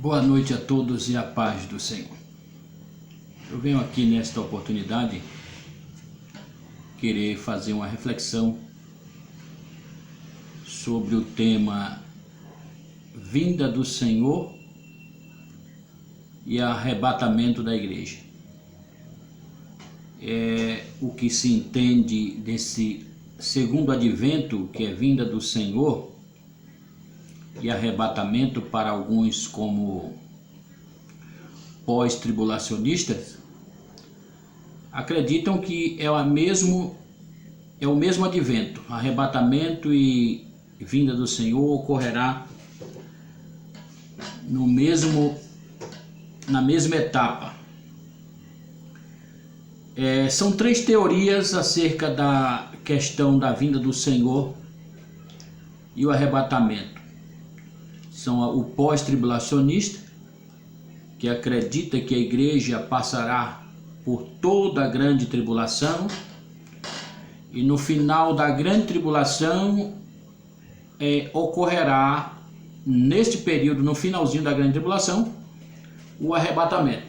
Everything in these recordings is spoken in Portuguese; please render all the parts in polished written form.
Boa noite a todos e a paz do Senhor. Eu venho aqui nesta oportunidade querer fazer uma reflexão sobre o tema vinda do Senhor e arrebatamento da igreja. É o que se entende desse segundo advento, que é vinda do Senhor, e arrebatamento para alguns como pós-tribulacionistas, acreditam que é o mesmo advento. Arrebatamento e vinda do Senhor ocorrerá na mesma etapa. São três teorias acerca da questão da vinda do Senhor e o arrebatamento. São o pós-tribulacionista, que acredita que a igreja passará por toda a grande tribulação e no final da grande tribulação ocorrerá, neste período, no finalzinho da grande tribulação, o arrebatamento.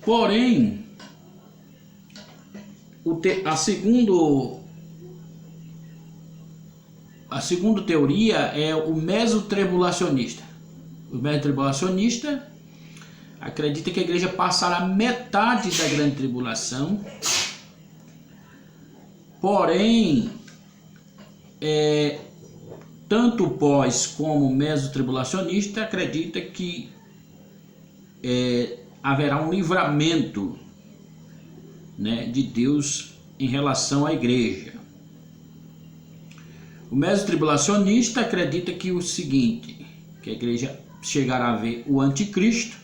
Porém, a segunda teoria é o mesotribulacionista. O mesotribulacionista acredita que a igreja passará metade da grande tribulação, porém, tanto o pós como o mesotribulacionista acredita que haverá um livramento, de Deus em relação à igreja. O mesotribulacionista acredita que o seguinte, que a igreja chegará a ver o anticristo,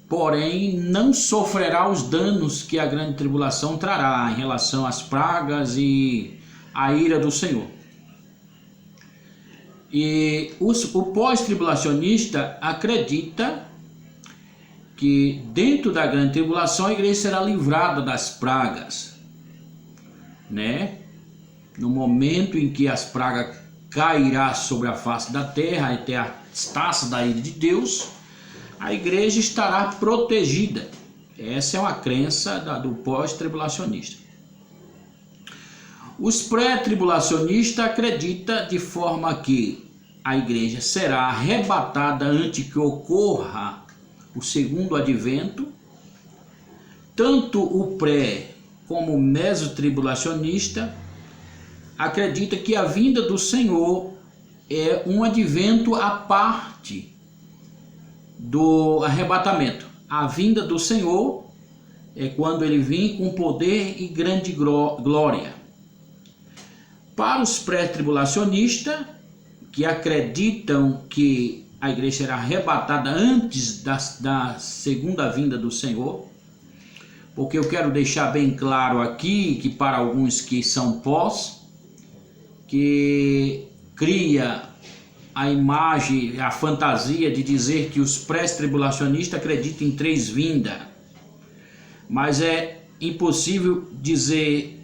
porém não sofrerá os danos que a grande tribulação trará em relação às pragas e à ira do Senhor. E o pós-tribulacionista acredita que dentro da grande tribulação a igreja será livrada das pragas, No momento em que as pragas cairá sobre a face da terra, até a taça da ira de Deus, a igreja estará protegida. Essa é uma crença do pós-tribulacionista. Os pré-tribulacionistas acreditam de forma que a igreja será arrebatada antes que ocorra o segundo advento. Tanto o pré como o mesotribulacionista acredita que a vinda do Senhor é um advento à parte do arrebatamento. A vinda do Senhor é quando ele vem com poder e grande glória. Para os pré-tribulacionistas, que acreditam que a igreja será arrebatada antes da segunda vinda do Senhor, porque eu quero deixar bem claro aqui que para alguns que são pós, que cria a imagem, a fantasia de dizer que os pré-tribulacionistas acreditam em três vindas, mas é impossível dizer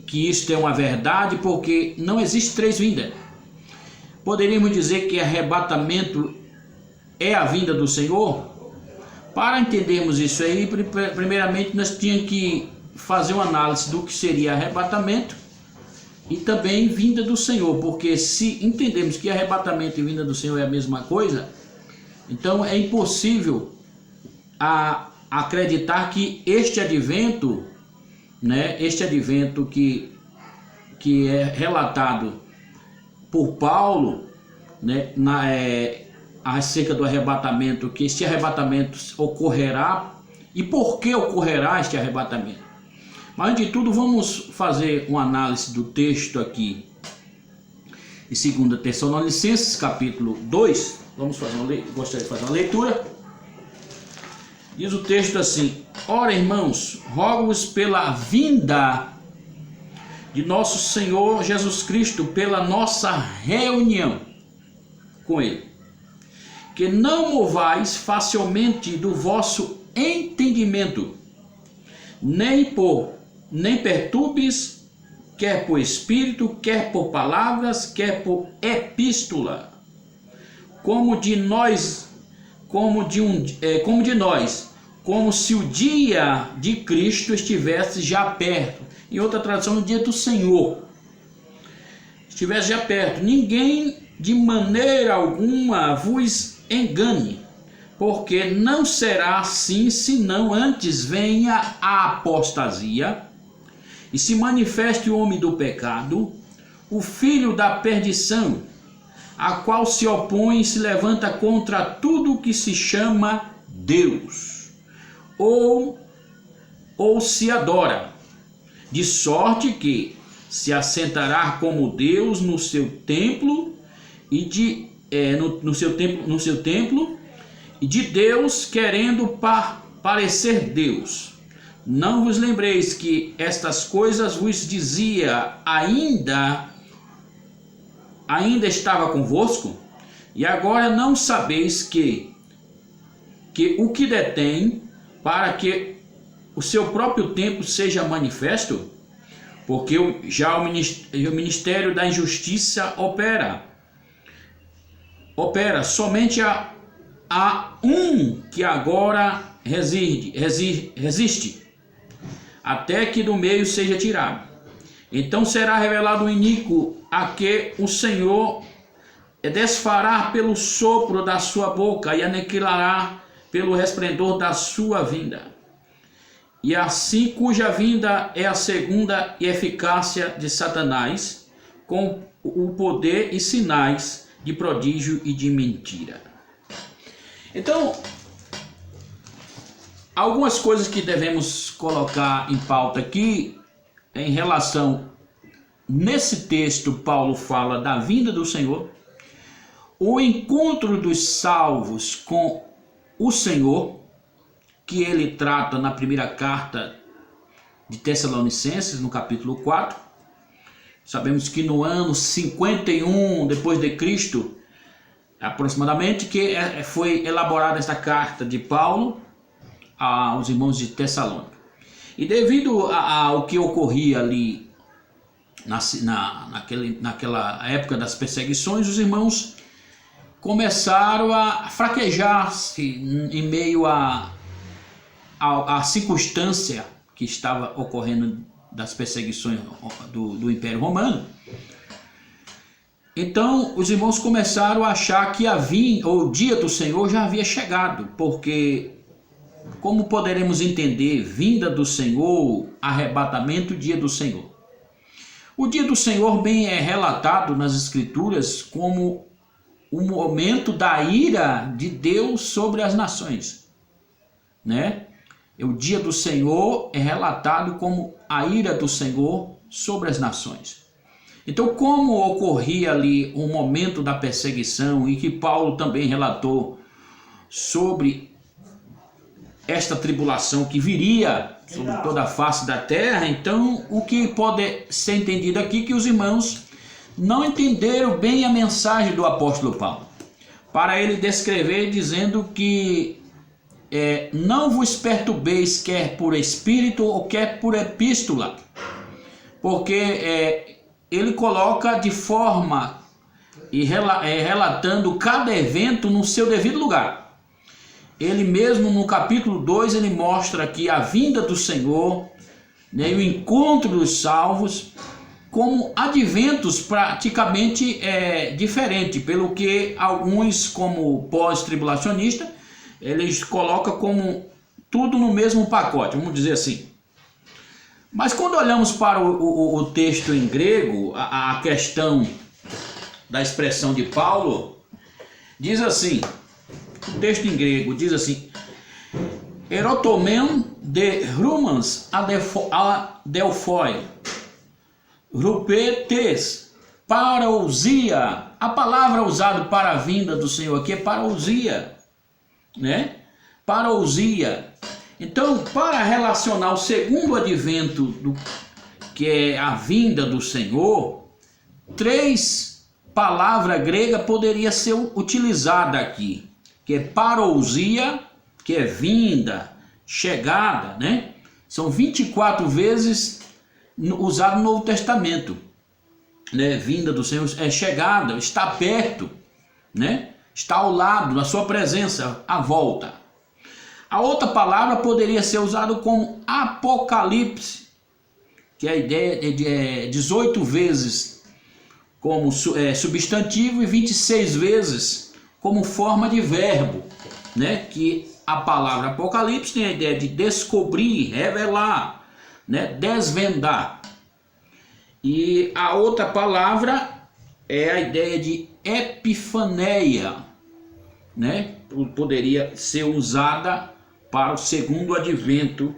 que isto é uma verdade, porque não existe três vindas. Poderíamos dizer que arrebatamento é a vinda do Senhor? Para entendermos isso aí, primeiramente nós tínhamos que fazer uma análise do que seria arrebatamento e também vinda do Senhor, porque se entendemos que arrebatamento e vinda do Senhor é a mesma coisa, então é impossível acreditar que este advento, que é relatado por Paulo, acerca do arrebatamento, que este arrebatamento ocorrerá e por que ocorrerá este arrebatamento. Mas, antes de tudo, vamos fazer uma análise do texto aqui, em 2 Tessalonicenses, capítulo 2. Gostaria de fazer uma leitura. Diz o texto assim: Ora, irmãos, rogo-vos pela vinda de nosso Senhor Jesus Cristo, pela nossa reunião com Ele, que não movais facilmente do vosso entendimento, nem perturbes, quer por espírito, quer por palavras, quer por epístola, como de nós, como se o dia de Cristo estivesse já perto. Em outra tradução, o dia do Senhor estivesse já perto. Ninguém de maneira alguma vos engane, porque não será assim, senão antes venha a apostasia e se manifeste o homem do pecado, o filho da perdição, a qual se opõe e se levanta contra tudo o que se chama Deus, ou se adora, de sorte que se assentará como Deus no seu templo no seu templo e de Deus querendo parecer Deus. Não vos lembreis que estas coisas vos dizia ainda estava convosco? E agora não sabeis que o que detém, para que o seu próprio tempo seja manifesto? Porque já o ministério da injustiça opera. Somente há um que agora resiste, até que do meio seja tirado. Então será revelado o iníquo, a que o Senhor desfará pelo sopro da sua boca e aniquilará pelo resplendor da sua vinda. E assim cuja vinda é a segunda e eficácia de Satanás, com o poder e sinais de prodígio e de mentira. Então, algumas coisas que devemos colocar em pauta aqui, em relação, nesse texto Paulo fala da vinda do Senhor, o encontro dos salvos com o Senhor, que ele trata na primeira carta de Tessalonicenses, no capítulo 4. Sabemos que no ano 51 depois de Cristo, aproximadamente, que foi elaborada esta carta de Paulo aos irmãos de Tessalônica. E devido ao que ocorria ali naquela época das perseguições, os irmãos começaram a fraquejar-se em meio à circunstância que estava ocorrendo das perseguições do Império Romano. Então os irmãos começaram a achar que o dia do Senhor já havia chegado, porque como poderemos entender vinda do Senhor, arrebatamento, dia do Senhor? O dia do Senhor bem é relatado nas Escrituras como o momento da ira de Deus sobre as nações, né? O dia do Senhor é relatado como a ira do Senhor sobre as nações. Então, como ocorria ali o momento da perseguição, e que Paulo também relatou sobre esta tribulação que viria sobre toda a face da terra, então o que pode ser entendido aqui é que os irmãos não entenderam bem a mensagem do apóstolo Paulo, para ele descrever dizendo que não vos perturbeis, quer por espírito ou quer por epístola, porque ele coloca de forma e relatando cada evento no seu devido lugar. Ele mesmo no capítulo 2 ele mostra que a vinda do Senhor, né, e o encontro dos salvos como adventos praticamente diferente, pelo que alguns, como pós-tribulacionista, eles colocam como tudo no mesmo pacote, vamos dizer assim. Mas quando olhamos para o texto em grego, a questão da expressão de Paulo, diz assim, o texto em grego diz assim: erotomen de rumans adelphoi, rupetes, parousia. A palavra usada para a vinda do Senhor aqui é parousia, né? Parousia. Então, para relacionar o segundo advento, que é a vinda do Senhor, 3 palavras gregas poderiam ser utilizadas aqui, que é parousia, que é vinda, chegada, né? São 24 vezes usado no Novo Testamento, né? Vinda do Senhor é chegada, está perto, né? está ao lado, na sua presença, à volta. A outra palavra poderia ser usada como Apocalipse, que é a ideia de 18 vezes como substantivo e 26 vezes como forma de verbo, né? Que a palavra Apocalipse tem a ideia de descobrir, revelar, né? Desvendar. E a outra palavra é a ideia de epifaneia, né? Poderia ser usada para o segundo advento,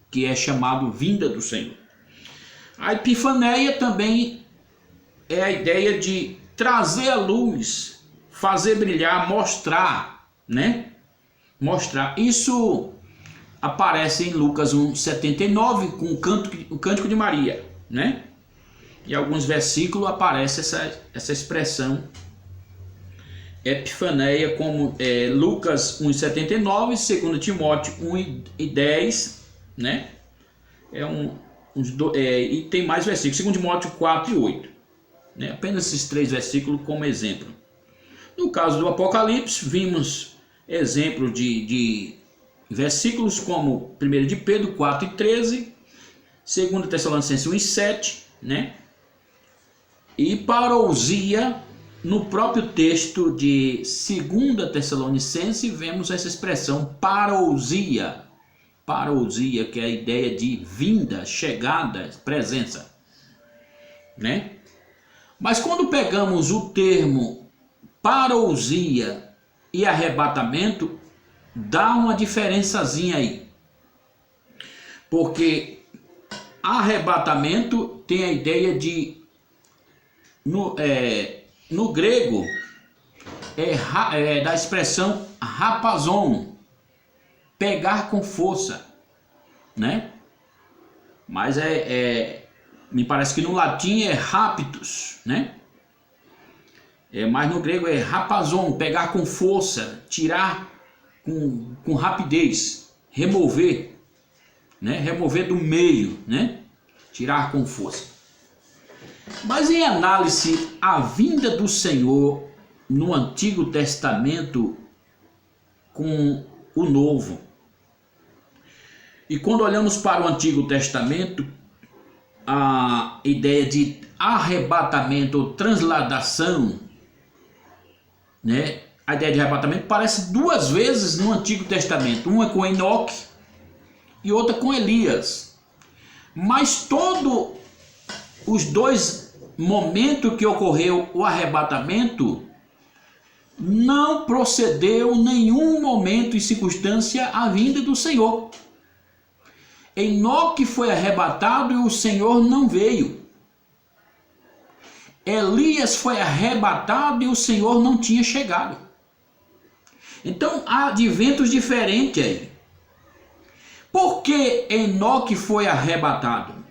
que é chamado vinda do Senhor. A epifaneia também é a ideia de trazer à luz, fazer brilhar, mostrar, né? Mostrar. Isso aparece em Lucas 1,79 com o Cântico de Maria, né? Em alguns versículos aparece essa expressão epifaneia, como Lucas 1,79, 2 Timóteo 1,10, né? E tem mais versículos, 2 Timóteo 4,8, né? Apenas esses 3 versículos como exemplo. No caso do Apocalipse, vimos exemplo de versículos como 1 de Pedro 4,13, 2 Tessalonicenses 1,7, né? E parousia, no próprio texto de 2 Tessalonicenses, vemos essa expressão parousia. Parousia, que é a ideia de vinda, chegada, presença, né? Mas quando pegamos o termo parousia e arrebatamento, dá uma diferençazinha aí. Porque arrebatamento tem a ideia de, no grego, da expressão rapazon, pegar com força, né? Mas me parece que no latim é raptus, né? Mas no grego é rapazon, pegar com força, tirar com rapidez, remover, né? Remover do meio, né? Tirar com força. Mas em análise, a vinda do Senhor no Antigo Testamento com o Novo. E quando olhamos para o Antigo Testamento, a ideia de arrebatamento ou transladação, né? A ideia de arrebatamento aparece 2 vezes no Antigo Testamento. Uma com Enoque e outra com Elias. Mas todos os 2 momentos que ocorreu o arrebatamento, não procedeu nenhum momento e circunstância à vinda do Senhor. Enoque foi arrebatado e o Senhor não veio. Elias foi arrebatado e o Senhor não tinha chegado. Então há adventos diferentes aí. Por que Enoque foi arrebatado?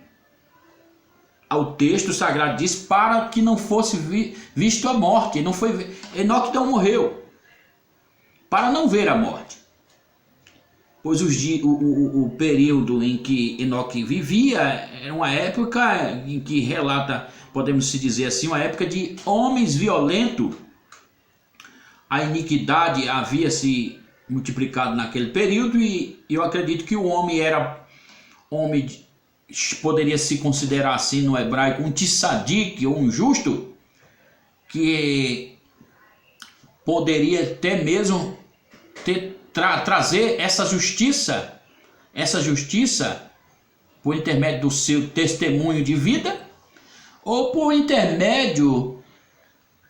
O texto sagrado diz para que não fosse visto a morte. Enoque não morreu para não ver a morte. Pois o período em que Enoque vivia era uma época em que relata, podemos se dizer assim, uma época de homens violentos. A iniquidade havia se multiplicado naquele período e eu acredito que o homem poderia se considerar assim no hebraico um tzadik ou um justo, que poderia até mesmo trazer essa justiça por intermédio do seu testemunho de vida ou por intermédio,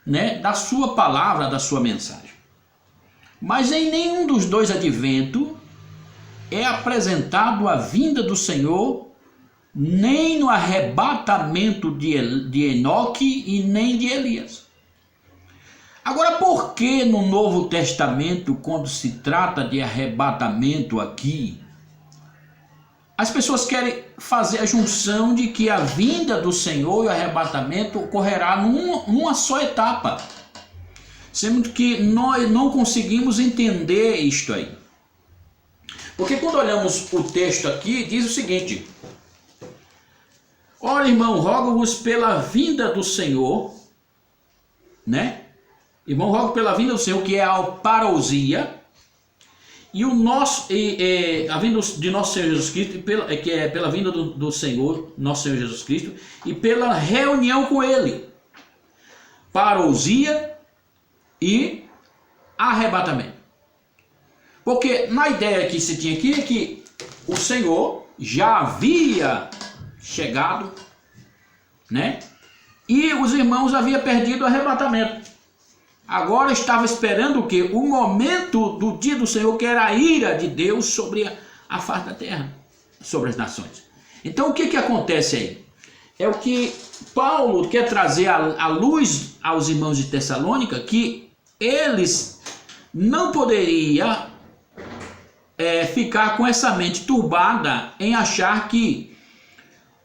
né, da sua palavra, da sua mensagem. Mas em nenhum dos 2 adventos é apresentado a vinda do Senhor, nem no arrebatamento de Enoque e nem de Elias. Agora, por que no Novo Testamento, quando se trata de arrebatamento aqui, as pessoas querem fazer a junção de que a vinda do Senhor e o arrebatamento ocorrerá numa só etapa, sendo que nós não conseguimos entender isto aí. Porque quando olhamos o texto aqui, diz o seguinte: ora, irmão, rogo-vos pela vinda do Senhor, né? Irmão, rogo pela vinda do Senhor, que é a parousia, e a vinda de nosso Senhor Jesus Cristo, que é pela vinda do Senhor, nosso Senhor Jesus Cristo, e pela reunião com Ele. Parousia e arrebatamento. Porque na ideia que se tinha aqui é que o Senhor já havia chegado, né? E os irmãos haviam perdido o arrebatamento. Agora estava esperando o quê? O momento do dia do Senhor, que era a ira de Deus sobre a face da terra, sobre as nações. Então o que acontece aí? É o que Paulo quer trazer à luz aos irmãos de Tessalônica, que eles não poderiam ficar com essa mente turbada em achar que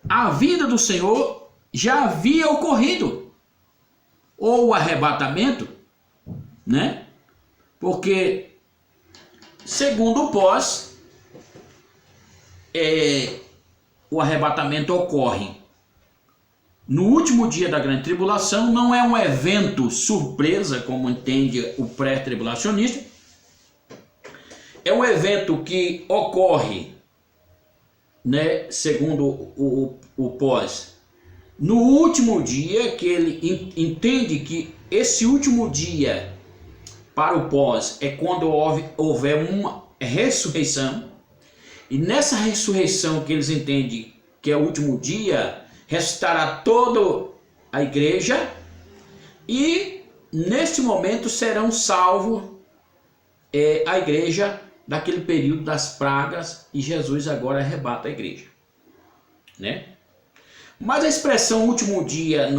a vinda do Senhor já havia ocorrido, ou o arrebatamento, né? Porque, segundo o Pós, o arrebatamento ocorre no último dia da grande tribulação. Não é um evento surpresa, como entende o pré-tribulacionista. É um evento que ocorre, né, segundo o Pós, no último dia, que ele entende que esse último dia para o Pós é quando houver uma ressurreição, e nessa ressurreição que eles entendem que é o último dia, restará toda a igreja, e neste momento serão salvos a igreja daquele período das pragas, e Jesus agora arrebata a igreja, né? Mas a expressão último dia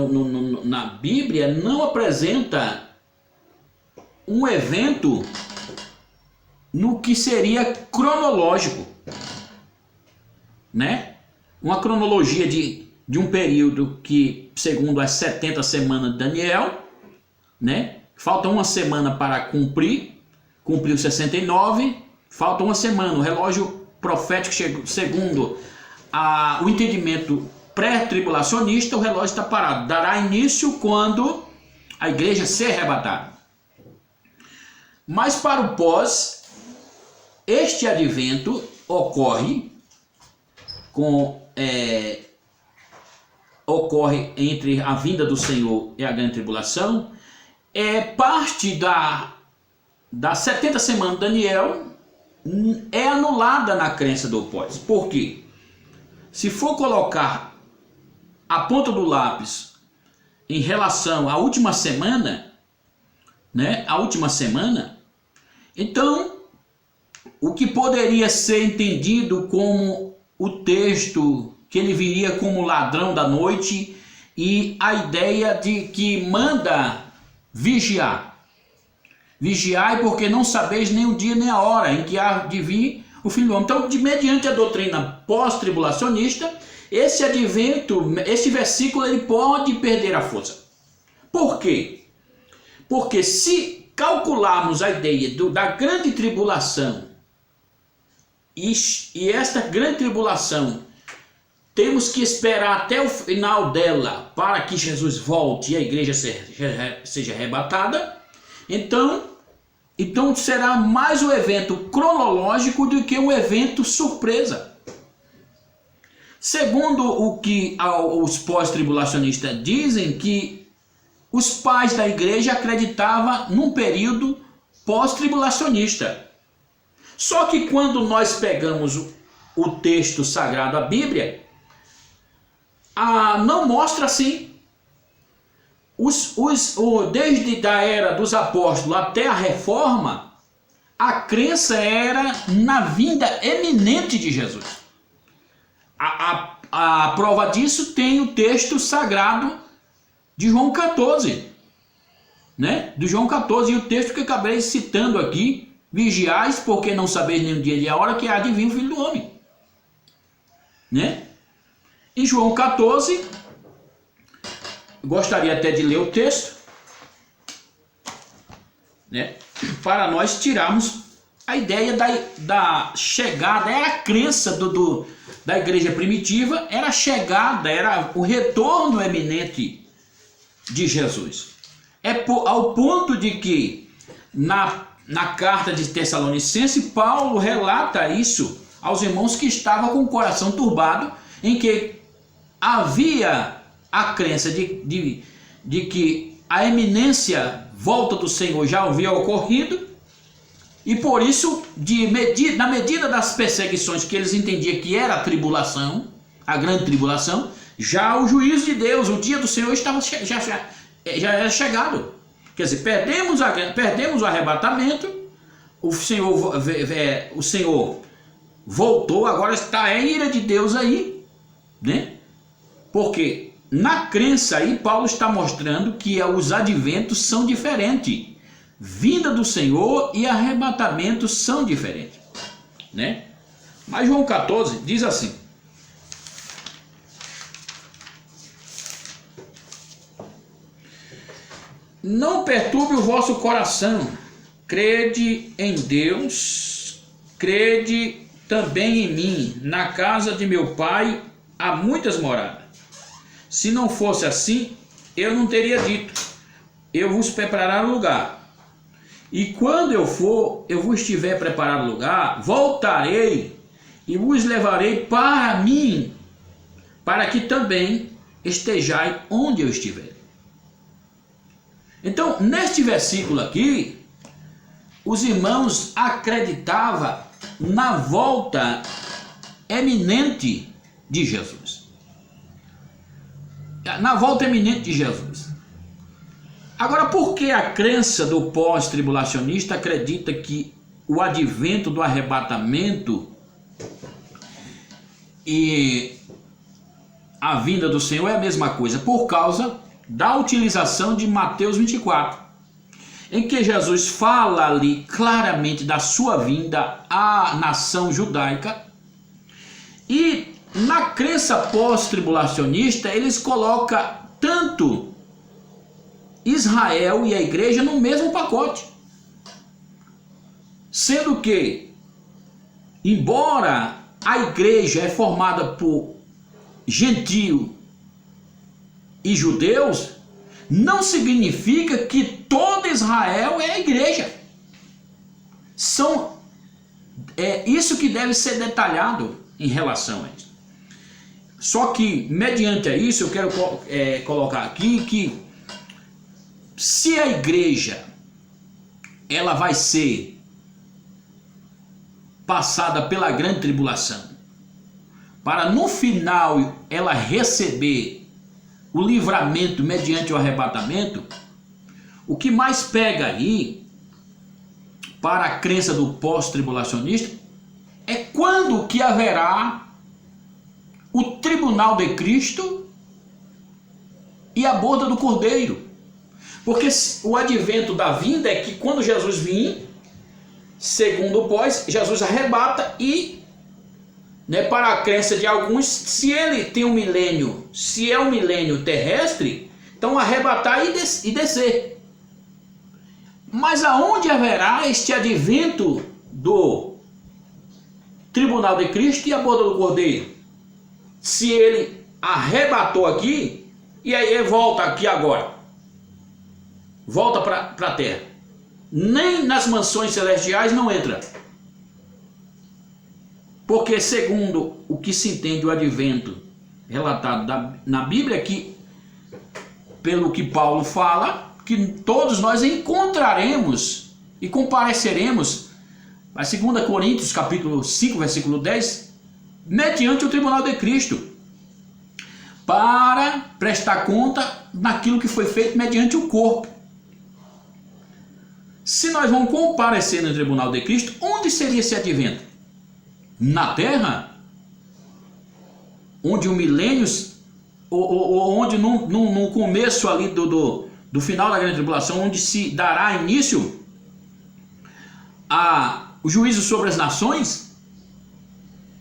na Bíblia não apresenta um evento no que seria cronológico, né? Uma cronologia de um período que, segundo as 70 semanas de Daniel, né? Falta uma semana para cumpriu 69, falta uma semana. O relógio profético, segundo o entendimento pré-tribulacionista, o relógio está parado. Dará início quando a igreja ser arrebatada. Mas para o Pós, este advento ocorre entre a vinda do Senhor e a grande tribulação. Parte das 70 semanas de Daniel é anulada na crença do Pós. Por quê? Se for colocar a ponta do lápis em relação à última semana, né? A última semana, então o que poderia ser entendido como o texto que ele viria como ladrão da noite, e a ideia de que manda vigiar. Vigiai, porque não sabeis nem o dia nem a hora em que há de vir o Filho do Homem. Então, mediante a doutrina pós-tribulacionista, esse advento, esse versículo, ele pode perder a força. Por quê? Porque se calcularmos a ideia da grande tribulação, e esta grande tribulação, temos que esperar até o final dela para que Jesus volte e a igreja seja arrebatada, então será mais um evento cronológico do que um evento surpresa. Segundo o que os pós-tribulacionistas dizem, que os pais da igreja acreditavam num período pós-tribulacionista. Só que quando nós pegamos o texto sagrado, a Bíblia, não mostra assim. Desde a era dos apóstolos até a reforma, a crença era na vinda eminente de Jesus. A prova disso tem o texto sagrado de João 14, né? De João 14, e o texto que eu acabei citando aqui: vigiais, porque não sabeis nem o dia nem a hora que há de vir o Filho do Homem, né? Em João 14, gostaria até de ler o texto, né? Para nós tirarmos a ideia da chegada. Era a crença da igreja primitiva, era a chegada, era o retorno eminente de Jesus. Ao ponto de que na carta de Tessalonicenses, Paulo relata isso aos irmãos que estavam com o coração turbado, em que havia a crença de que a iminência volta do Senhor já havia ocorrido, e por isso, na medida das perseguições que eles entendiam que era a tribulação, a grande tribulação, já o juízo de Deus, o dia do Senhor estava já era chegado. Quer dizer, perdemos o arrebatamento, o Senhor voltou, agora está a ira de Deus aí, né? Porque na crença aí, Paulo está mostrando que os adventos são diferentes. Vinda do Senhor e arrebatamento são diferentes, né? Mas João 14 diz assim: não perturbe o vosso coração, crede em Deus, crede também em mim. Na casa de meu pai há muitas moradas. Se não fosse assim, eu não teria dito: eu vos preparar lugar. E quando eu for, eu vos tiver preparado lugar, voltarei e vos levarei para mim, para que também estejais onde eu estiver. Então, neste versículo aqui, os irmãos acreditavam na volta eminente de Jesus. Na volta eminente de Jesus. Agora, por que a crença do pós-tribulacionista acredita que o advento do arrebatamento e a vinda do Senhor é a mesma coisa? Por causa da utilização de Mateus 24, em que Jesus fala ali claramente da sua vinda à nação judaica, e na crença pós-tribulacionista eles colocam tanto Israel e a igreja no mesmo pacote, sendo que, embora a igreja é formada por gentio e judeus, não significa que todo Israel é a igreja. É isso que deve ser detalhado em relação a isso. Só que, mediante a isso, eu quero colocar aqui que se a igreja ela vai ser passada pela grande tribulação, para no final ela receber o livramento mediante o arrebatamento, o que mais pega aí para a crença do pós-tribulacionista é quando que haverá o tribunal de Cristo e a boda do Cordeiro. Porque o advento da vinda é que quando Jesus vir, segundo o pós, Jesus arrebata e, para a crença de alguns, se ele tem um milênio, se é um milênio terrestre, então arrebatar e descer. Mas aonde haverá este advento do tribunal de Cristo e a boda do Cordeiro? Se ele arrebatou aqui, e aí ele volta aqui agora. Volta para a terra. Nem nas mansões celestiais não entra. Porque segundo o que se entende o advento relatado na Bíblia, que pelo que Paulo fala, que todos nós encontraremos e compareceremos a 2 Coríntios capítulo 5, versículo 10, mediante o tribunal de Cristo, para prestar conta naquilo que foi feito mediante o corpo. Se nós vamos comparecer no tribunal de Cristo, onde seria esse advento? Na terra? Onde o milênio, ou onde no começo ali do final da grande tribulação, onde se dará início o juízo sobre as nações,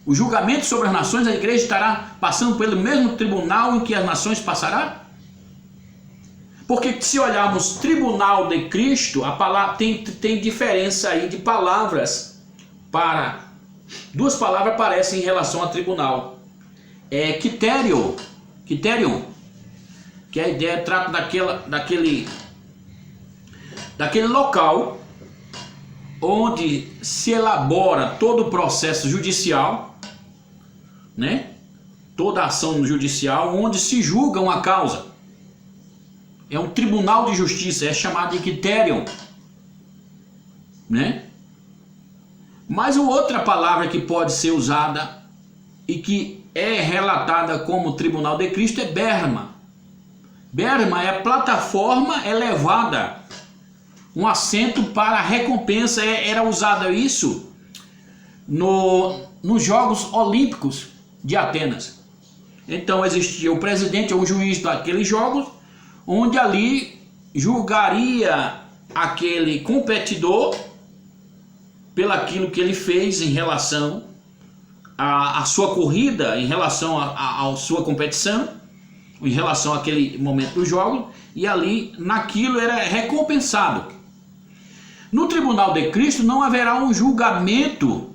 o julgamento sobre as nações, a igreja estará passando pelo mesmo tribunal em que as nações passarão? Porque se olharmos tribunal de Cristo, a palavra tem diferença aí de palavras. Duas palavras aparecem em relação a tribunal. Criterion, que a ideia trata daquele daquele local onde se elabora todo o processo judicial, né? Toda a ação judicial, onde se julga uma causa. É um tribunal de justiça, é chamado de criterion, né? Mas outra palavra que pode ser usada e que é relatada como tribunal de Cristo é berma. Berma é a plataforma elevada, um assento para recompensa. Era usado isso nos Jogos Olímpicos de Atenas. Então existia o presidente ou o juiz daqueles jogos, onde ali julgaria aquele competidor pelaquilo que ele fez em relação à sua corrida, em relação à sua competição, em relação àquele momento do jogo, e ali naquilo era recompensado. No tribunal de Cristo não haverá um julgamento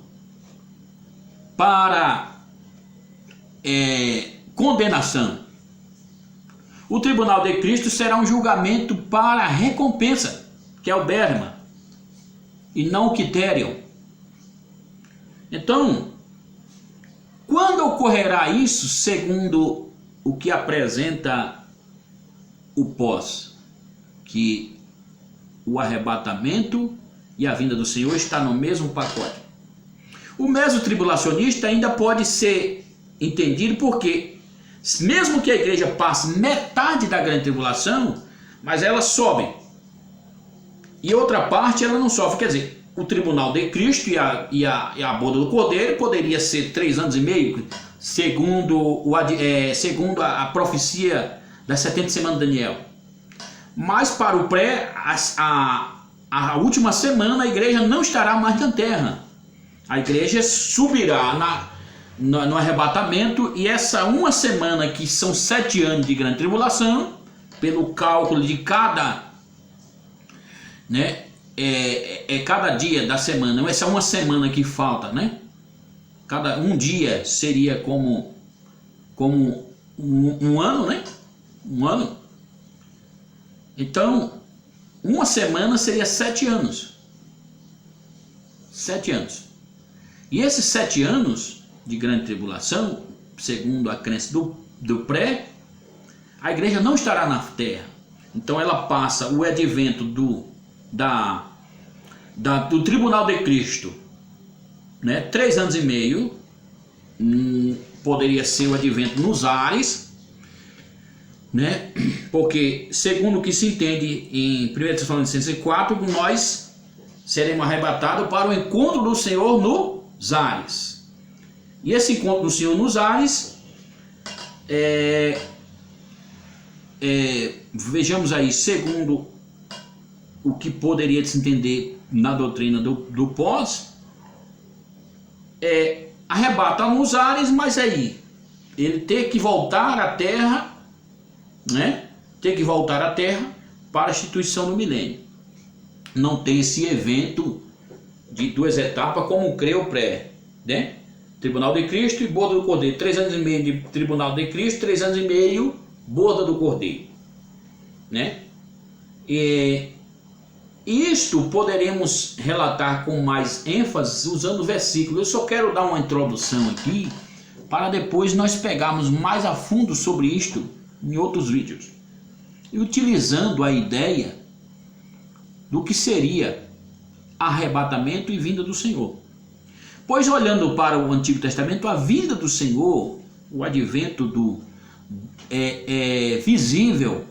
para condenação. O tribunal de Cristo será um julgamento para recompensa, que é o berma, e não o criterion. Então, quando ocorrerá isso, segundo o que apresenta o pós, que o arrebatamento e a vinda do Senhor está no mesmo pacote. O mesmo tribulacionista ainda pode ser entendido porque, mesmo que a igreja passe metade da grande tribulação, mas ela sobe, e outra parte ela não sofre. Quer dizer, o tribunal de Cristo e a boda do Cordeiro poderia ser 3 anos e meio, segundo a profecia das 70 semanas de Daniel. Mas para o pré, a última semana a igreja não estará mais na terra. A igreja subirá no arrebatamento, e essa uma semana, que são 7 anos de grande tribulação, pelo cálculo de cada, né, cada dia da semana, essa é uma semana que falta, né? Cada um dia seria como um ano, né? Um ano. Então, uma semana seria 7 anos. 7 anos. E esses 7 anos de grande tribulação, segundo a crença do pré, a igreja não estará na terra. Então ela passa o advento do tribunal de Cristo, né? 3 anos e meio, poderia ser o advento nos ares, né? Porque segundo o que se entende em 1 Tessalonicenses 4, nós seremos arrebatados para o encontro do Senhor nos ares. E esse encontro do Senhor nos ares, vejamos aí, segundo o que poderia se entender na doutrina do pós, arrebata nos ares, mas aí ele tem que voltar à terra, né? Tem que voltar à terra para a instituição do milênio. Não tem esse evento de 2 etapas como crê o pré, né? Tribunal de Cristo e boda do Cordeiro. 3 anos e meio de tribunal de Cristo, 3 anos e meio boda do Cordeiro, né? E isto poderemos relatar com mais ênfase usando o versículo. Eu só quero dar uma introdução aqui para depois nós pegarmos mais a fundo sobre isto em outros vídeos, e utilizando a ideia do que seria arrebatamento e vinda do Senhor. Pois olhando para o Antigo Testamento, a vinda do Senhor, o advento visível,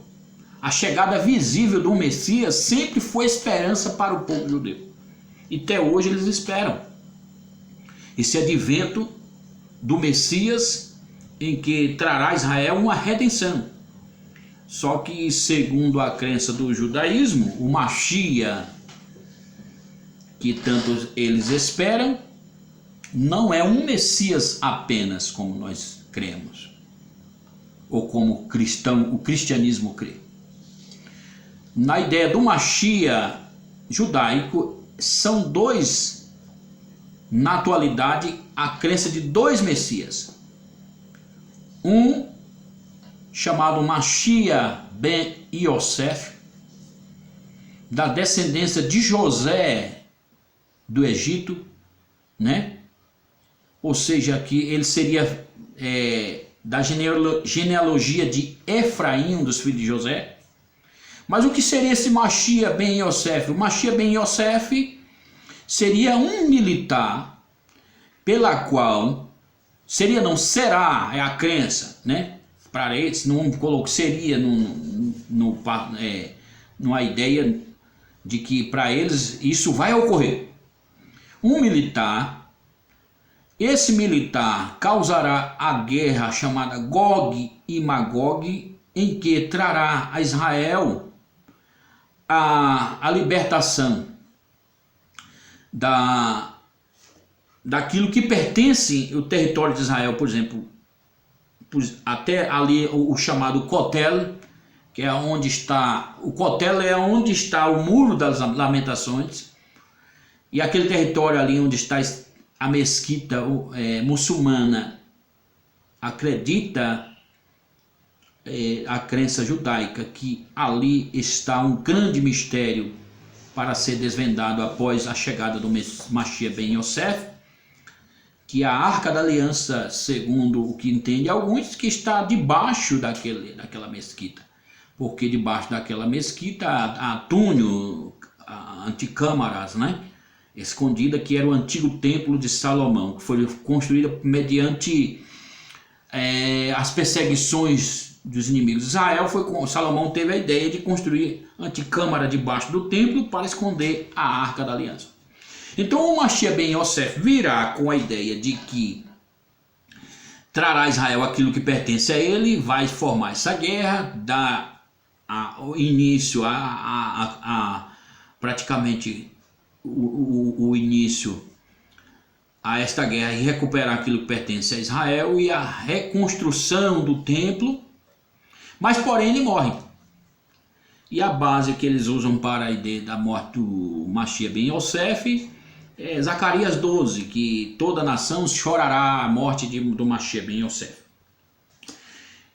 a chegada visível do Messias sempre foi esperança para o povo judeu. E até hoje eles esperam esse advento do Messias, em que trará a Israel uma redenção. Só que, segundo a crença do judaísmo, o Mashiach, que tanto eles esperam, não é um Messias apenas, como nós cremos, ou como o cristianismo crê. Na ideia do Mashiach judaico, são dois, na atualidade, a crença de 2 Messias. Um chamado Mashiach ben Yosef, da descendência de José do Egito, né? Ou seja, que ele seria da genealogia de Efraim, dos filhos de José. Mas o que seria esse Mashiach ben Yosef? O Mashiach ben Yosef seria um militar pela qual será, é a crença, né? Para eles, não coloco, seria numa ideia de que para eles isso vai ocorrer. Um militar, esse militar causará a guerra chamada Gog e Magog, em que trará a Israel a libertação daquilo que pertence ao território de Israel, por exemplo, até ali o chamado Kotel, que é onde está, o Kotel é onde está o Muro das Lamentações, e aquele território ali onde está a mesquita muçulmana, acredita a crença judaica que ali está um grande mistério para ser desvendado após a chegada do Mashiach ben Yosef, que a Arca da Aliança, segundo o que entende alguns, que está debaixo daquela mesquita, porque debaixo daquela mesquita há túnel, anticâmaras, né? Escondida, que era o antigo templo de Salomão, que foi construída mediante as perseguições dos inimigos de Israel. Salomão teve a ideia de construir anticâmara debaixo do templo para esconder a Arca da Aliança. Então o Mashiach ben Yosef virá com a ideia de que trará a Israel aquilo que pertence a ele, vai formar essa guerra, dar o início praticamente o início a esta guerra e recuperar aquilo que pertence a Israel e a reconstrução do templo, mas porém ele morre. E a base que eles usam para a ideia da morte do Mashiach ben Yosef é Zacarias 12, que toda nação chorará a morte do Mashiach ben Yosef.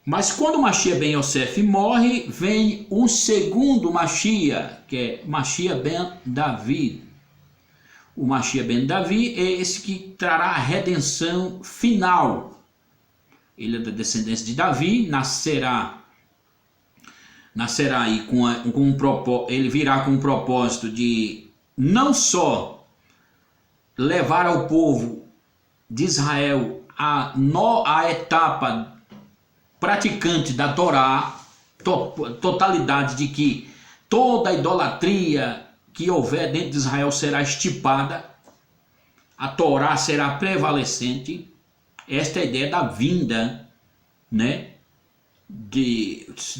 Mas quando o Mashiach ben Yosef morre, vem um segundo Mashiach, que é Mashiach ben Davi. O Mashiach ben Davi é esse que trará a redenção final. Ele é da descendência de Davi, nascerá aí ele virá com o propósito de não só levar ao povo de Israel a etapa praticante da Torá, totalidade de que toda a idolatria que houver dentro de Israel será extirpada, a Torá será prevalecente. Esta é a ideia da vinda, né?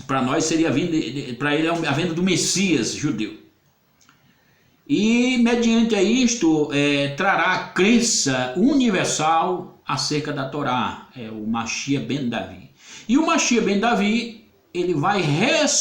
Para nós seria para ele a vinda do Messias judeu. E mediante isto trará a crença universal acerca da Torá, o Mashiach ben Davi. E o Mashiach ben Davi, ele vai